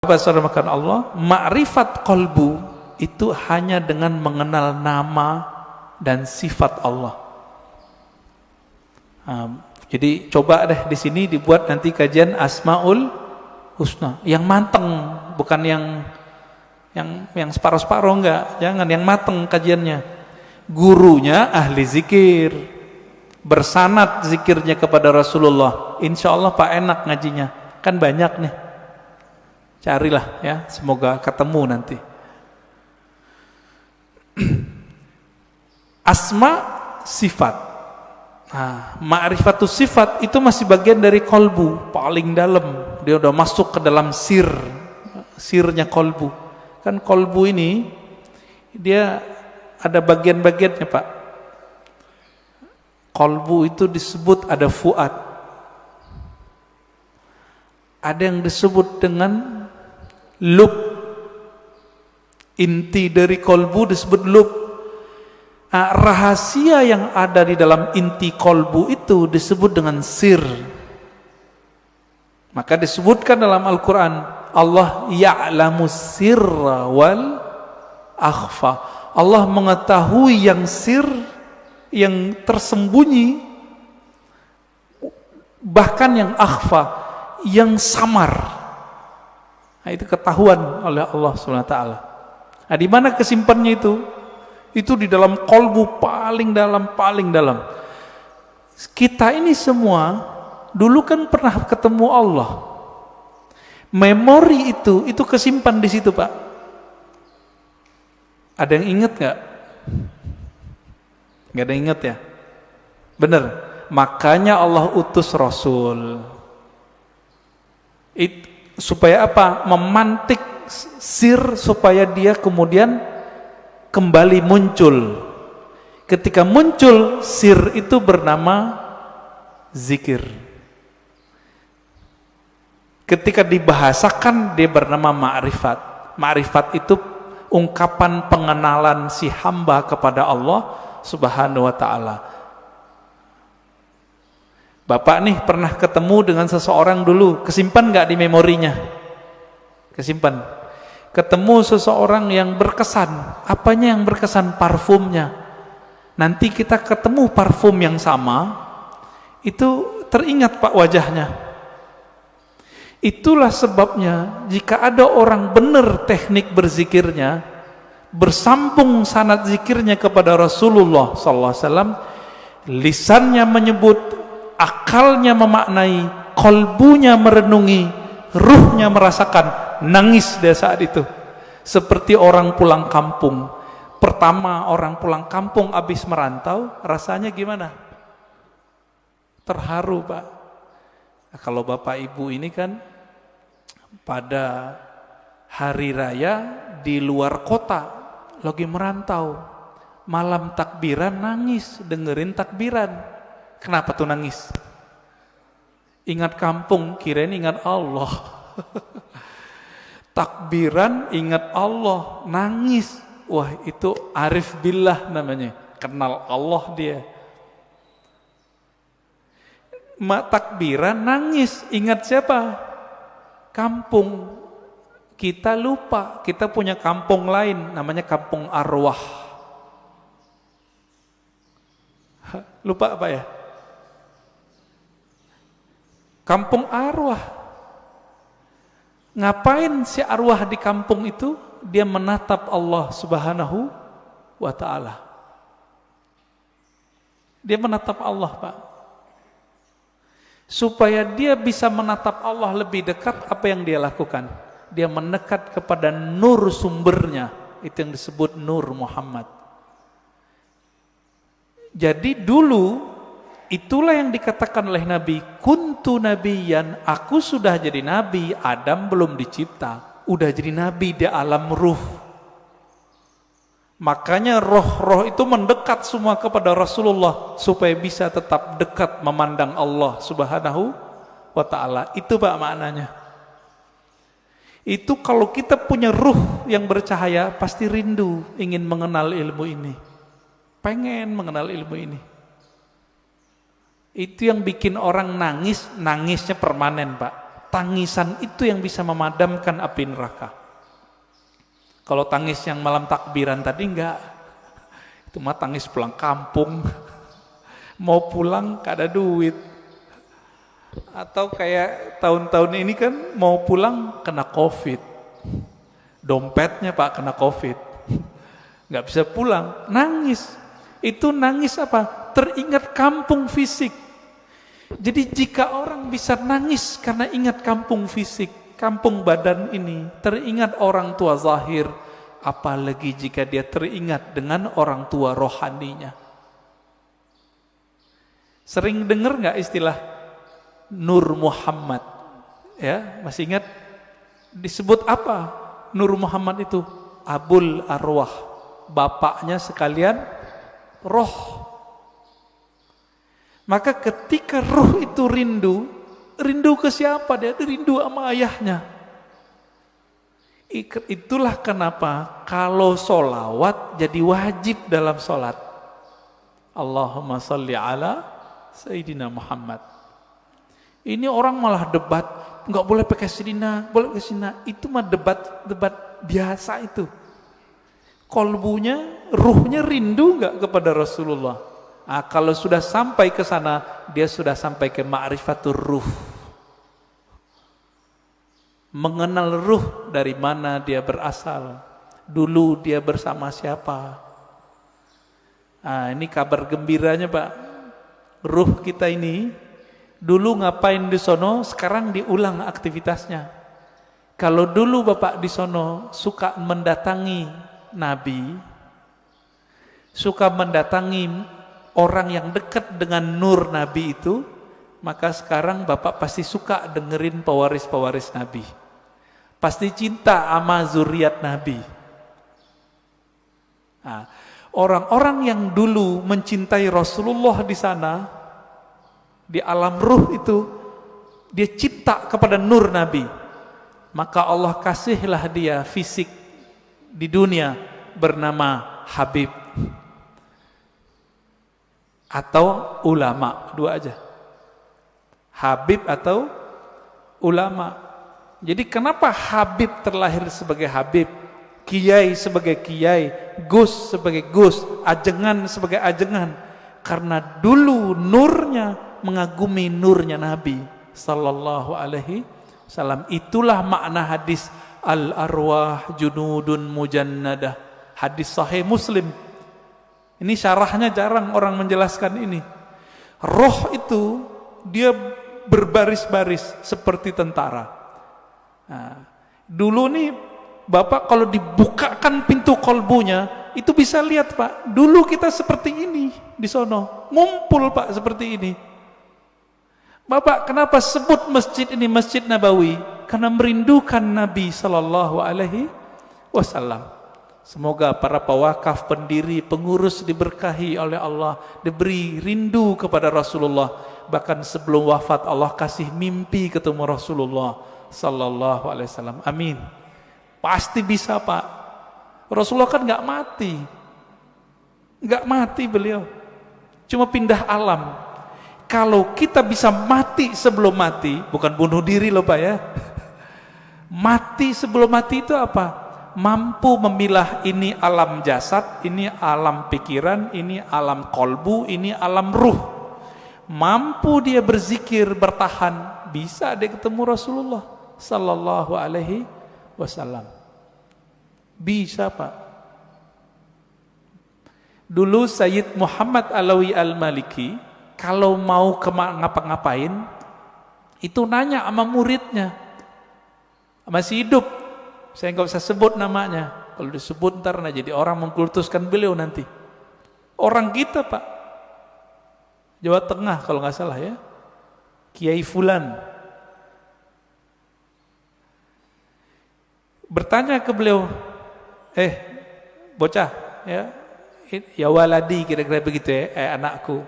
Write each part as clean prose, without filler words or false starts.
Saudara makan Allah, ma'rifat qalbu itu hanya dengan mengenal nama dan sifat Allah. Jadi coba deh di sini dibuat nanti kajian Asmaul Husna yang mateng, bukan yang separuh-separuh, enggak. Jangan, yang mateng kajiannya. Gurunya ahli zikir, bersanad zikirnya kepada Rasulullah. Insya Allah Pak enak ngajinya, kan banyak nih. Carilah ya, semoga ketemu nanti. Asma sifat. Nah, ma'rifatus sifat itu masih bagian dari kolbu, paling dalam. Dia udah masuk ke dalam sirnya kolbu. Kan kolbu ini dia ada bagian-bagiannya, Pak. Kolbu itu disebut ada fuad. Ada yang disebut dengan lub. Inti dari kolbu disebut lub. Nah, rahasia yang ada di dalam inti kolbu itu disebut dengan sir. Maka disebutkan dalam Al-Quran, Allah ya'lamu sirra wal akhfa. Allah mengetahui yang sir, yang tersembunyi, bahkan yang akhfa, yang samar. Nah, itu ketahuan oleh Allah SWT. Nah, di mana kesimpannya itu? Itu di dalam kolbu paling dalam, paling dalam. Kita ini semua dulu kan pernah ketemu Allah. Memori itu kesimpan di situ, Pak. Ada yang ingat nggak? Nggak ada yang ingat ya? Bener. Makanya Allah utus Rasul. Supaya apa? Memantik sir supaya dia kemudian kembali muncul. Ketika muncul sir itu bernama zikir. Ketika dibahasakan dia bernama ma'rifat. Ma'rifat itu ungkapan pengenalan si hamba kepada Allah Subhanahu wa ta'ala. Bapak nih pernah ketemu dengan seseorang dulu, kesimpan nggak di memorinya? Kesimpan. Ketemu seseorang yang berkesan, apanya yang berkesan? Parfumnya. Nanti kita ketemu parfum yang sama, itu teringat Pak wajahnya. Itulah sebabnya jika ada orang benar teknik berzikirnya, bersambung sanad zikirnya kepada Rasulullah SAW, lisannya menyebut, akalnya memaknai, kolbunya merenungi, ruhnya merasakan, nangis dia saat itu. Seperti orang pulang kampung. Pertama orang pulang kampung habis merantau, rasanya gimana? Terharu, Pak. Nah, kalau Bapak Ibu ini kan pada hari raya di luar kota, lagi merantau, malam takbiran nangis, dengerin takbiran. Kenapa tuh nangis? Ingat kampung, kirain ingat Allah. Takbiran ingat Allah, nangis. Wah, itu arif billah namanya, kenal Allah dia. Takbiran nangis, ingat siapa? Kampung. Kita lupa, kita punya kampung lain, namanya kampung arwah. Lupa apa ya? Kampung arwah. Ngapain si arwah di kampung itu? Dia menatap Allah Subhanahu wa ta'ala. Dia menatap Allah, Pak. Supaya dia bisa menatap Allah lebih dekat, apa yang dia lakukan? Dia mendekat kepada nur sumbernya. Itu yang disebut nur Muhammad. Jadi dulu itulah yang dikatakan oleh Nabi, kuntu nabiyan, aku sudah jadi nabi, Adam belum dicipta, udah jadi nabi di alam ruh. Makanya roh-roh itu mendekat semua kepada Rasulullah supaya bisa tetap dekat memandang Allah Subhanahu wa ta'ala. Itu Pak maknanya. Itu kalau kita punya ruh yang bercahaya, pasti rindu ingin mengenal ilmu ini, pengen mengenal ilmu ini. Itu yang bikin orang nangis, nangisnya permanen Pak. tangisan itu yang bisa memadamkan api neraka. Kalau tangis yang malam takbiran tadi enggak. Itu mah tangis pulang kampung. Mau pulang gak ada duit. Atau kayak tahun-tahun ini kan mau pulang kena Covid. Dompetnya Pak kena Covid. Gak bisa pulang, nangis. Itu nangis apa? Teringat kampung fisik. Jadi jika orang bisa nangis karena ingat kampung fisik, kampung badan ini, teringat orang tua zahir, apalagi jika dia teringat dengan orang tua rohaninya. Sering dengar nggak istilah Nur Muhammad? Ya, masih ingat disebut apa? Nur Muhammad itu Abul Arwah, bapaknya sekalian roh. Maka ketika ruh itu rindu ke siapa? Dia rindu sama ayahnya. Itulah kenapa kalau solawat jadi wajib dalam solat. Allahumma salli ala Sayyidina Muhammad. Ini orang malah debat, nggak boleh pakai Sayyidina, boleh pakai Sayyidina. Itu mah debat biasa itu. Kolbunya, ruhnya rindu nggak kepada Rasulullah? Nah, kalau sudah sampai ke sana, dia sudah sampai ke ma'rifatur ruh. Mengenal ruh dari mana dia berasal. Dulu dia bersama siapa. Nah, ini kabar gembiranya Pak. Ruh kita ini, dulu ngapain di sono, sekarang diulang aktivitasnya. Kalau dulu Bapak di sono suka mendatangi Nabi, suka mendatangi orang yang dekat dengan nur Nabi itu, maka sekarang Bapak pasti suka dengerin pewaris-pewaris Nabi. Pasti cinta sama zuriat Nabi. Nah, orang-orang yang dulu mencintai Rasulullah di sana, di alam ruh itu, dia cinta kepada nur Nabi. Maka Allah kasihlah dia fisik di dunia bernama Habib. Atau ulama, dua aja. Habib atau ulama. Jadi kenapa Habib terlahir sebagai Habib, Kiai sebagai Kiai, Gus sebagai Gus, Ajengan sebagai Ajengan? Karena dulu nurnya mengagumi nurnya Nabi sallallahu alaihi wasallam. Itulah makna hadis al-arwah junudun mujannadah. Hadis sahih Muslim. Ini syarahnya jarang orang menjelaskan ini. Roh itu dia berbaris-baris seperti tentara. Nah, dulu nih Bapak kalau dibukakan pintu kolbunya, itu bisa lihat Pak. Dulu kita seperti ini di sono, ngumpul Pak seperti ini. Bapak kenapa sebut masjid ini Masjid Nabawi? Karena merindukan Nabi Sallallahu Alaihi Wasallam. Semoga para pewakaf, pendiri, pengurus diberkahi oleh Allah, diberi rindu kepada Rasulullah. Bahkan sebelum wafat Allah kasih mimpi ketemu Rasulullah Sallallahu Alaihi Wasallam. Amin. Pasti bisa Pak. Rasulullah kan nggak mati beliau, cuma pindah alam. Kalau kita bisa mati sebelum mati, bukan bunuh diri loh Pak ya. Mati sebelum mati itu apa? Mampu memilah ini alam jasad, ini alam pikiran, ini alam kolbu, ini alam ruh. Mampu dia berzikir, bertahan, bisa dia ketemu Rasulullah Sallallahu Alaihi Wasallam. Bisa Pak. Dulu Sayyid Muhammad Alawi Al-Maliki kalau mau ngapa-ngapain itu nanya sama muridnya, masih hidup, saya nggak usah sebut namanya, kalau disebut ntar jadi orang mengkultuskan beliau nanti. Orang kita Pak, Jawa Tengah kalau nggak salah ya, Kiai Fulan, bertanya ke beliau, bocah ya waladi, kira-kira begitu ya, anakku,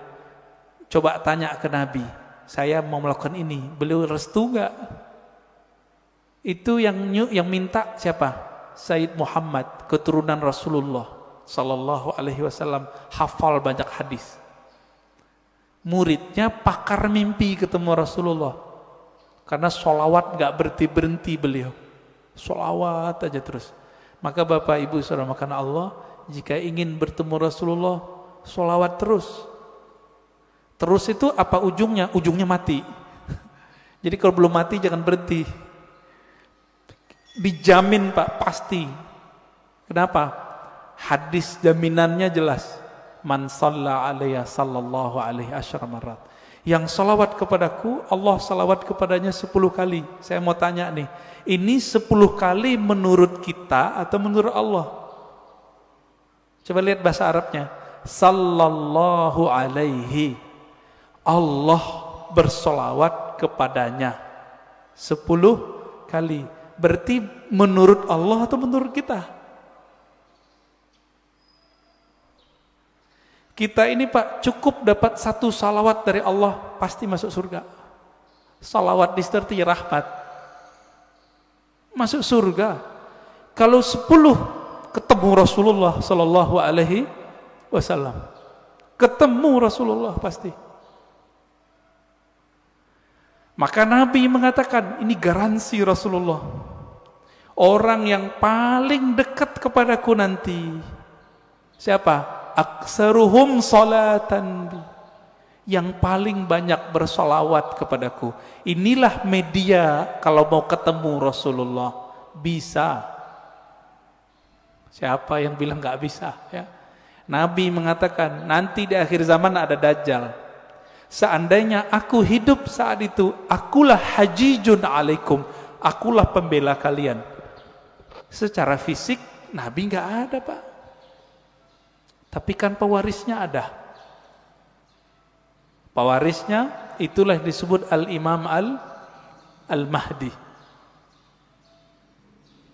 coba tanya ke Nabi, saya mau melakukan ini, beliau restu nggak? Itu yang minta siapa? Sayyid Muhammad, keturunan Rasulullah Sallallahu Alaihi Wasallam, hafal banyak hadis. Muridnya pakar mimpi ketemu Rasulullah. Karena sholawat gak berhenti-berhenti beliau. Sholawat aja terus. Maka Bapak Ibu saudara makan Allah, jika ingin bertemu Rasulullah, sholawat terus. Terus itu apa ujungnya? Ujungnya mati. Jadi kalau belum mati jangan berhenti. Dijamin Pak, pasti. Kenapa? Hadis jaminannya jelas. Man shalla alaiya sallallahu alaihi asyara marat. Yang salawat kepadaku, Allah salawat kepadanya 10 kali. Saya mau tanya nih, ini 10 kali menurut kita atau menurut Allah? Coba lihat bahasa Arabnya. Sallallahu alaihi. Allah bersolawat kepadanya 10 kali. Berarti menurut Allah atau menurut kita? Kita ini Pak cukup dapat 1 salawat dari Allah pasti masuk surga. Salawat disertai rahmat masuk surga. Kalau 10 ketemu Rasulullah Sallallahu Alaihi Wasallam, ketemu Rasulullah pasti. Maka Nabi mengatakan ini garansi Rasulullah. Orang yang paling dekat kepadaku nanti siapa? Aksaruhum salatan, yang paling banyak bersolawat kepadaku. Inilah media kalau mau ketemu Rasulullah. Bisa. Siapa yang bilang gak bisa ya? Nabi mengatakan nanti di akhir zaman ada Dajjal. Seandainya aku hidup saat itu, akulah hajijun alaikum, akulah pembela kalian. Secara fisik Nabi gak ada Pak, tapi kan pewarisnya ada. Pewarisnya itulah disebut Al-Imam Al-Mahdi.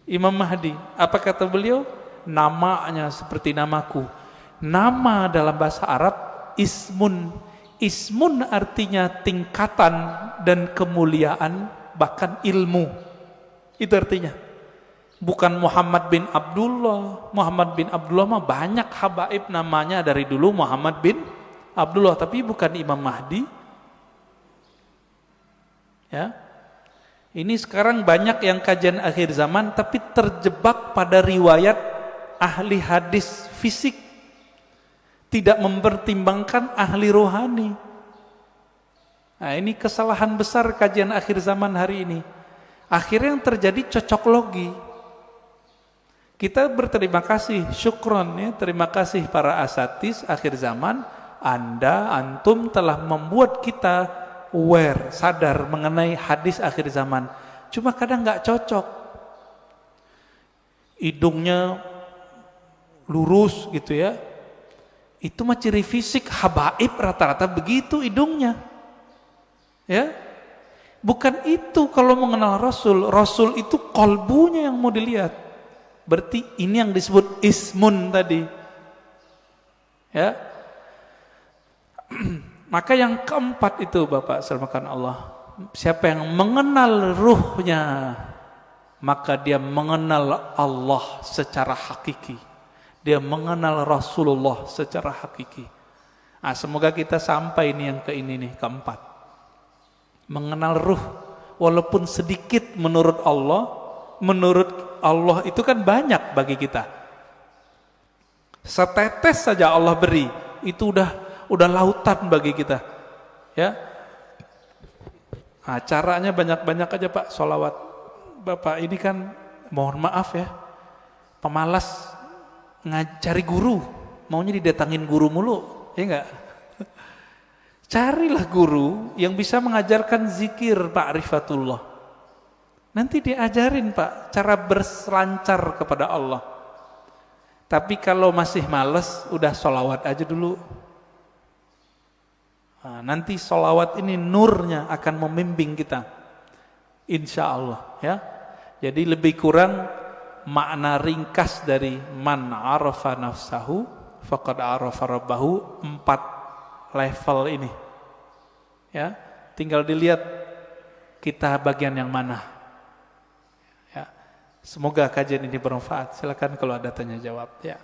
Imam Mahdi, apa kata beliau? Namanya seperti namaku. Nama dalam bahasa Arab ismun. Ismun artinya tingkatan dan kemuliaan, bahkan ilmu. Itu artinya. Bukan Muhammad bin Abdullah. Muhammad bin Abdullah mah banyak habaib namanya dari dulu Muhammad bin Abdullah, tapi bukan Imam Mahdi. Ya. Ini sekarang banyak yang kajian akhir zaman tapi terjebak pada riwayat ahli hadis fisik, tidak mempertimbangkan ahli rohani. Nah, ini kesalahan besar kajian akhir zaman hari ini. Akhirnya yang terjadi cocok logi. Kita berterima kasih, syukron ya, terima kasih para asatis akhir zaman. Antum telah membuat kita aware, sadar mengenai hadis akhir zaman. Cuma kadang nggak cocok. Hidungnya lurus gitu ya. Itu mah ciri fisik habaib rata-rata begitu hidungnya. Ya. Bukan itu kalau mengenal Rasul. Rasul itu kolbunya yang mau dilihat. Berarti ini yang disebut ismun tadi. Ya. Maka yang keempat itu Bapak selamatkan Allah, siapa yang mengenal ruhnya, maka dia mengenal Allah secara hakiki. Dia mengenal Rasulullah secara hakiki. Nah, semoga kita sampai ini yang ini keempat. Mengenal ruh walaupun sedikit menurut Allah itu kan banyak bagi kita. Setetes saja Allah beri, itu udah lautan bagi kita, ya. Nah, caranya banyak-banyak aja Pak, sholawat. Bapak ini kan mohon maaf ya, pemalas ngajari guru, maunya didatangin guru mulu, ya enggak? Carilah guru yang bisa mengajarkan zikir ma'rifatullah. Nanti diajarin Pak cara berselancar kepada Allah. Tapi kalau masih males, udah sholawat aja dulu. Nah, nanti sholawat ini nurnya akan membimbing kita, insya Allah ya. Jadi lebih kurang makna ringkas dari man arafa nafsahu faqad arafa rabbahu, 4 level ini ya. Tinggal dilihat kita bagian yang mana ya. Semoga kajian ini bermanfaat. Silakan kalau ada tanya jawab ya.